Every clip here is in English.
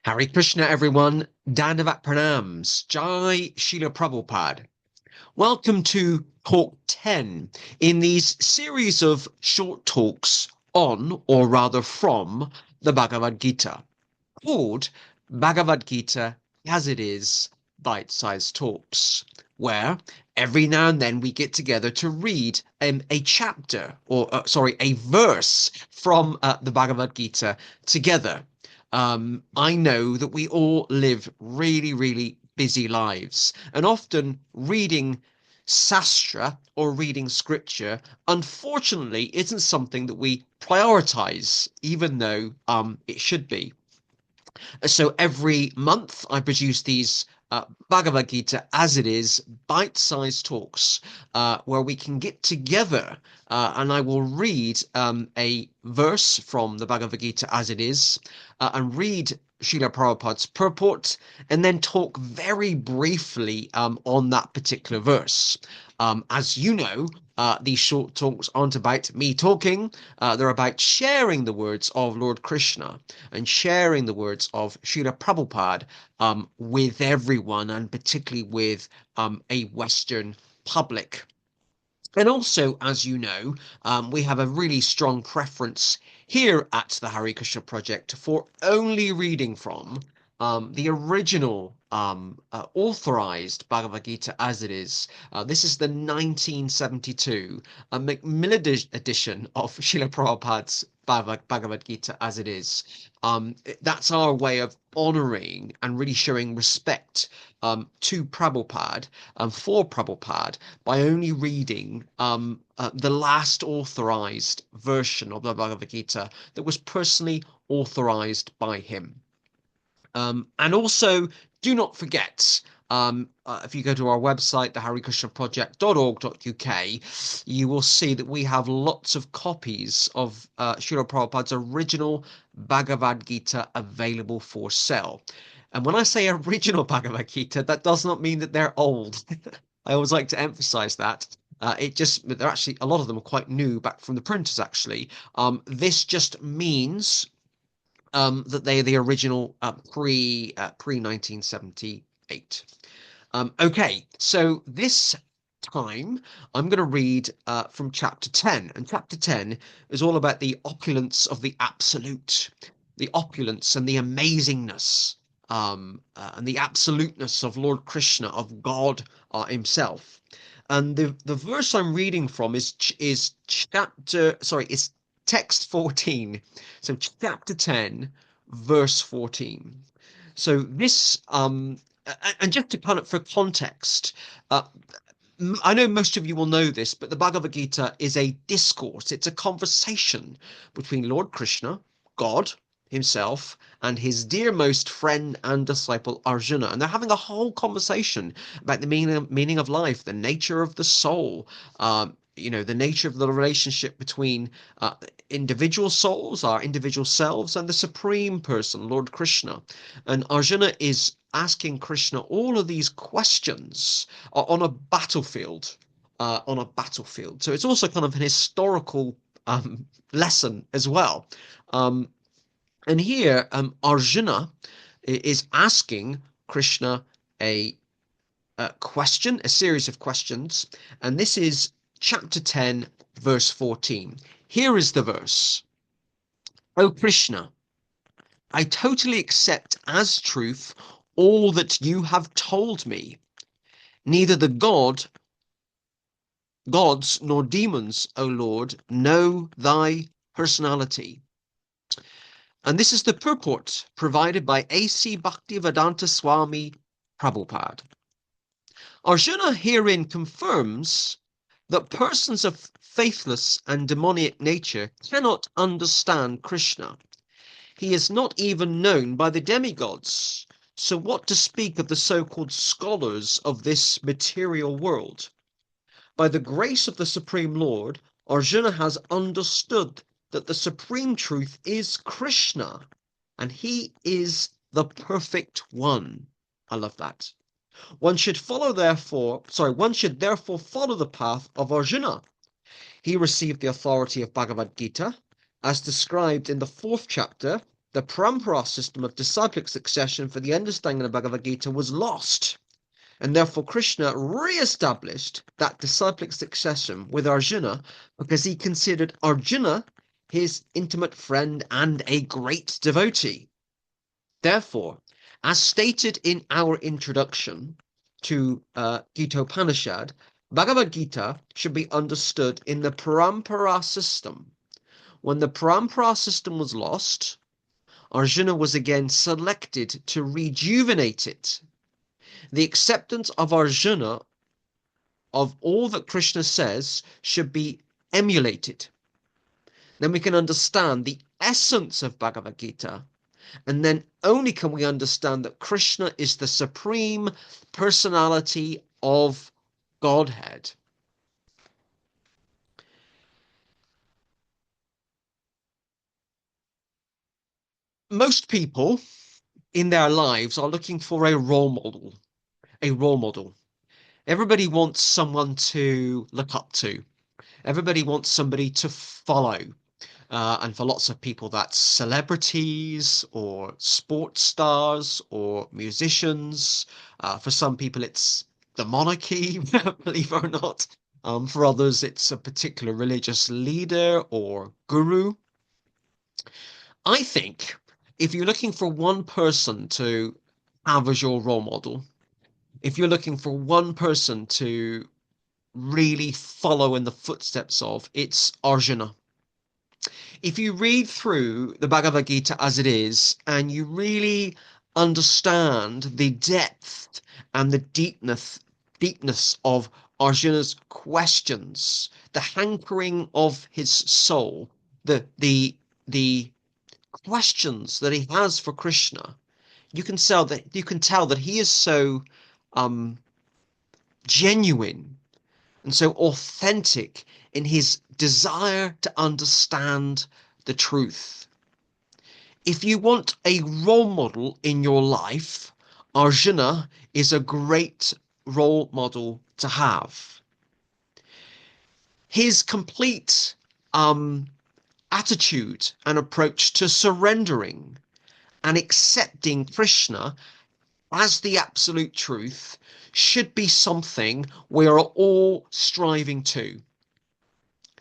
Hare Krishna, everyone. Dandavat Pranams. Jai Srila Prabhupada. Welcome to Talk 10 in these series of short talks on, or rather from, the Bhagavad Gita, called Bhagavad Gita as it is Bite-Sized Talks, where every now and then we get together to read a chapter, or a verse from the Bhagavad Gita together. I know that we all live really, really busy lives, and often reading sastra or reading scripture, unfortunately, isn't something that we prioritize, even though it should be. So every month I produce these Bhagavad Gita as it is, bite-sized talks, where we can get together and I will read a verse from the Bhagavad Gita as it is, and read Srila Prabhupada's purport, and then talk very briefly on that particular verse. As you know, these short talks aren't about me talking, they're about sharing the words of Lord Krishna and sharing the words of Srila Prabhupada with everyone, and particularly with a Western public. And also, as you know, we have a really strong preference here at the Hare Krishna Project for only reading from the original authorized Bhagavad Gita as it is. This is the 1972 Macmillan edition of Srila Prabhupada's Bhagavad Gita as it is. That's our way of honoring and really showing respect to Prabhupada and for Prabhupada by only reading the last authorized version of the Bhagavad Gita that was personally authorized by him. And also, do not forget, if you go to our website, theharekrishnaproject.org.uk, you will see that we have lots of copies of Srila Prabhupada's original Bhagavad Gita available for sale. And when I say original Bhagavad Gita, that does not mean that they're old. I always like to emphasize that. They're actually, a lot of them are quite new, back from the printers, actually. This just means that they are the original pre 1978. Okay, so this time I'm going to read from chapter 10, and chapter 10 is all about the opulence of the absolute, the opulence and the amazingness and the absoluteness of Lord Krishna, of God himself. And the verse I'm reading from is text 14. So chapter 10, verse 14. So this and just to kind of for context, I know most of you will know this, but the Bhagavad Gita is a discourse. It's a conversation between Lord Krishna, God himself, and his dearmost friend and disciple Arjuna. And they're having a whole conversation about the meaning of life, the nature of the soul, the nature of the relationship between individual souls, our individual selves, and the supreme person, Lord Krishna. And Arjuna is asking Krishna all of these questions on a battlefield. So it's also kind of an historical lesson as well. And here, Arjuna is asking Krishna a question, a series of questions, and this is chapter 10, verse 14. Here is the verse. O Krishna, I totally accept as truth all that you have told me. Neither the gods nor demons, O Lord, know thy personality. And this is the purport provided by A.C. Bhaktivedanta Swami Prabhupada. Arjuna herein confirms that persons of faithless and demoniac nature cannot understand Krishna. He is not even known by the demigods. So what to speak of the so-called scholars of this material world? By the grace of the Supreme Lord, Arjuna has understood that the supreme truth is Krishna, and he is the perfect one. I love that. One should therefore follow the path of Arjuna. He received the authority of Bhagavad Gita, as described in the 4th chapter, the parampara system of disciplic succession for the understanding of the Bhagavad Gita was lost. And therefore, Krishna re-established that disciplic succession with Arjuna because he considered Arjuna his intimate friend and a great devotee. Therefore, as stated in our introduction to Gita Upanishad, Bhagavad Gita should be understood in the parampara system. When the parampara system was lost, Arjuna was again selected to rejuvenate it. The acceptance of Arjuna of all that Krishna says should be emulated. Then we can understand the essence of Bhagavad Gita, and then only can we understand that Krishna is the supreme personality of Godhead. Most people in their lives are looking for a role model. A role model. Everybody wants someone to look up to. Everybody wants somebody to follow. And for lots of people, that's celebrities or sports stars or musicians. For some people, it's the monarchy, believe it or not. For others, it's a particular religious leader or guru. I think if you're looking for one person to have as your role model, if you're looking for one person to really follow in the footsteps of, it's Arjuna. If you read through the Bhagavad Gita as it is, and you really understand the depth and the deepness of Arjuna's questions, the hankering of his soul, the questions that he has for Krishna, you can tell that he is so um, genuine and so authentic in his desire to understand the truth. If you want a role model in your life, Arjuna is a great role model to have. His complete attitude and approach to surrendering and accepting Krishna as the absolute truth should be something we are all striving to.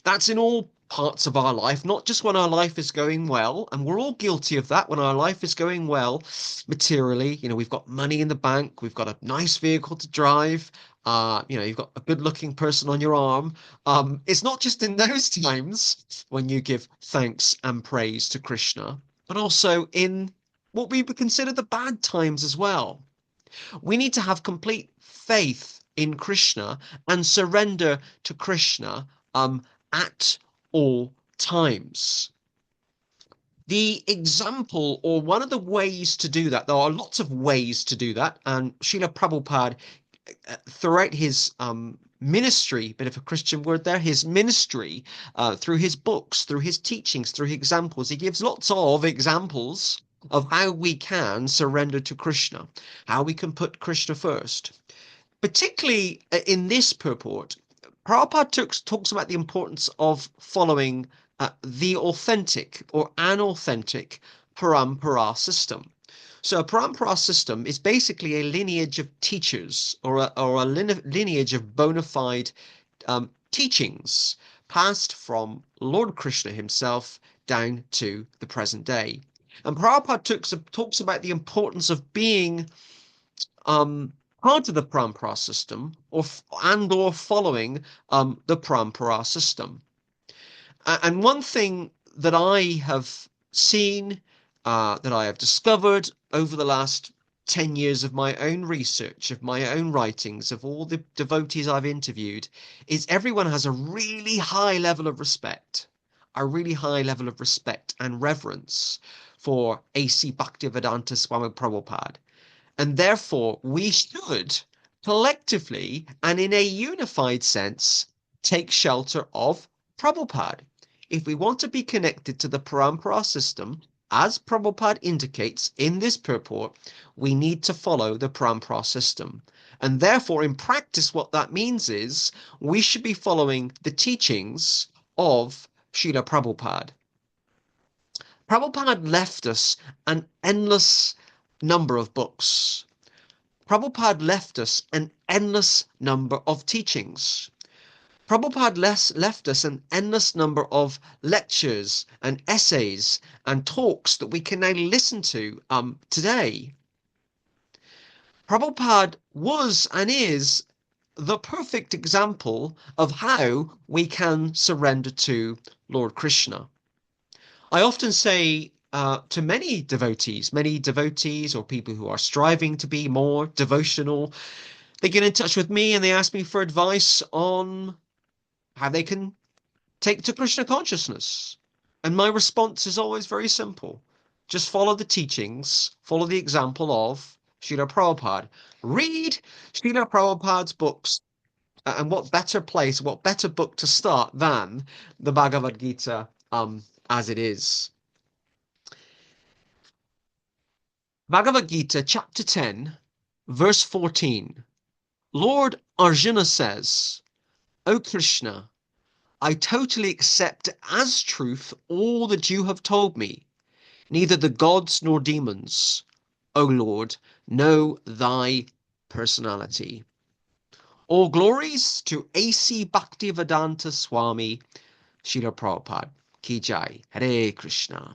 That's in all parts of our life, not just when our life is going well. And we're all guilty of that when our life is going well materially. We've got money in the bank, we've got a nice vehicle to drive, you've got a good looking person on your arm. It's not just in those times when you give thanks and praise to Krishna, but also in what we would consider the bad times as well. We need to have complete faith in Krishna and surrender to Krishna at all times. The example, or one of the ways to do that, there are lots of ways to do that, and Srila Prabhupada, throughout his ministry, bit of a Christian word there, his ministry, through his books, through his teachings, through his examples, he gives lots of examples of how we can surrender to Krishna, how we can put Krishna first. Particularly in this purport, Prabhupada talks about the importance of following the authentic or an authentic parampara system. So a parampara system is basically a lineage of teachers or a lineage of bona fide teachings passed from Lord Krishna himself down to the present day. And Prabhupada talks about the importance of being part of the parampara system or following the parampara system. And one thing that I have seen, that I have discovered over the last 10 years of my own research, of my own writings, of all the devotees I've interviewed, is everyone has a really high level of respect, and reverence for A.C. Bhaktivedanta Swami Prabhupada. And therefore, we should collectively and in a unified sense take shelter of Prabhupada. If we want to be connected to the parampara system, as Prabhupada indicates in this purport, we need to follow the parampara system. And therefore, in practice, what that means is we should be following the teachings of Srila Prabhupada. Prabhupada left us an endless number of books. Prabhupada left us an endless number of teachings. Prabhupada left us an endless number of lectures and essays and talks that we can now listen to today. Prabhupada was and is the perfect example of how we can surrender to Lord Krishna. I often say to many devotees or people who are striving to be more devotional, they get in touch with me and they ask me for advice on how they can take to Krishna consciousness. And my response is always very simple. Just follow the teachings, follow the example of Srila Prabhupada. Read Srila Prabhupada's books. And what better place, what better book to start than the Bhagavad Gita as it is. Bhagavad Gita, chapter 10, verse 14. Lord Arjuna says, O Krishna, I totally accept as truth all that you have told me. Neither the gods nor demons, O Lord, know thy personality. All glories to A.C. Bhaktivedanta Swami, Srila Prabhupada. Ki Jai. Hare Krishna.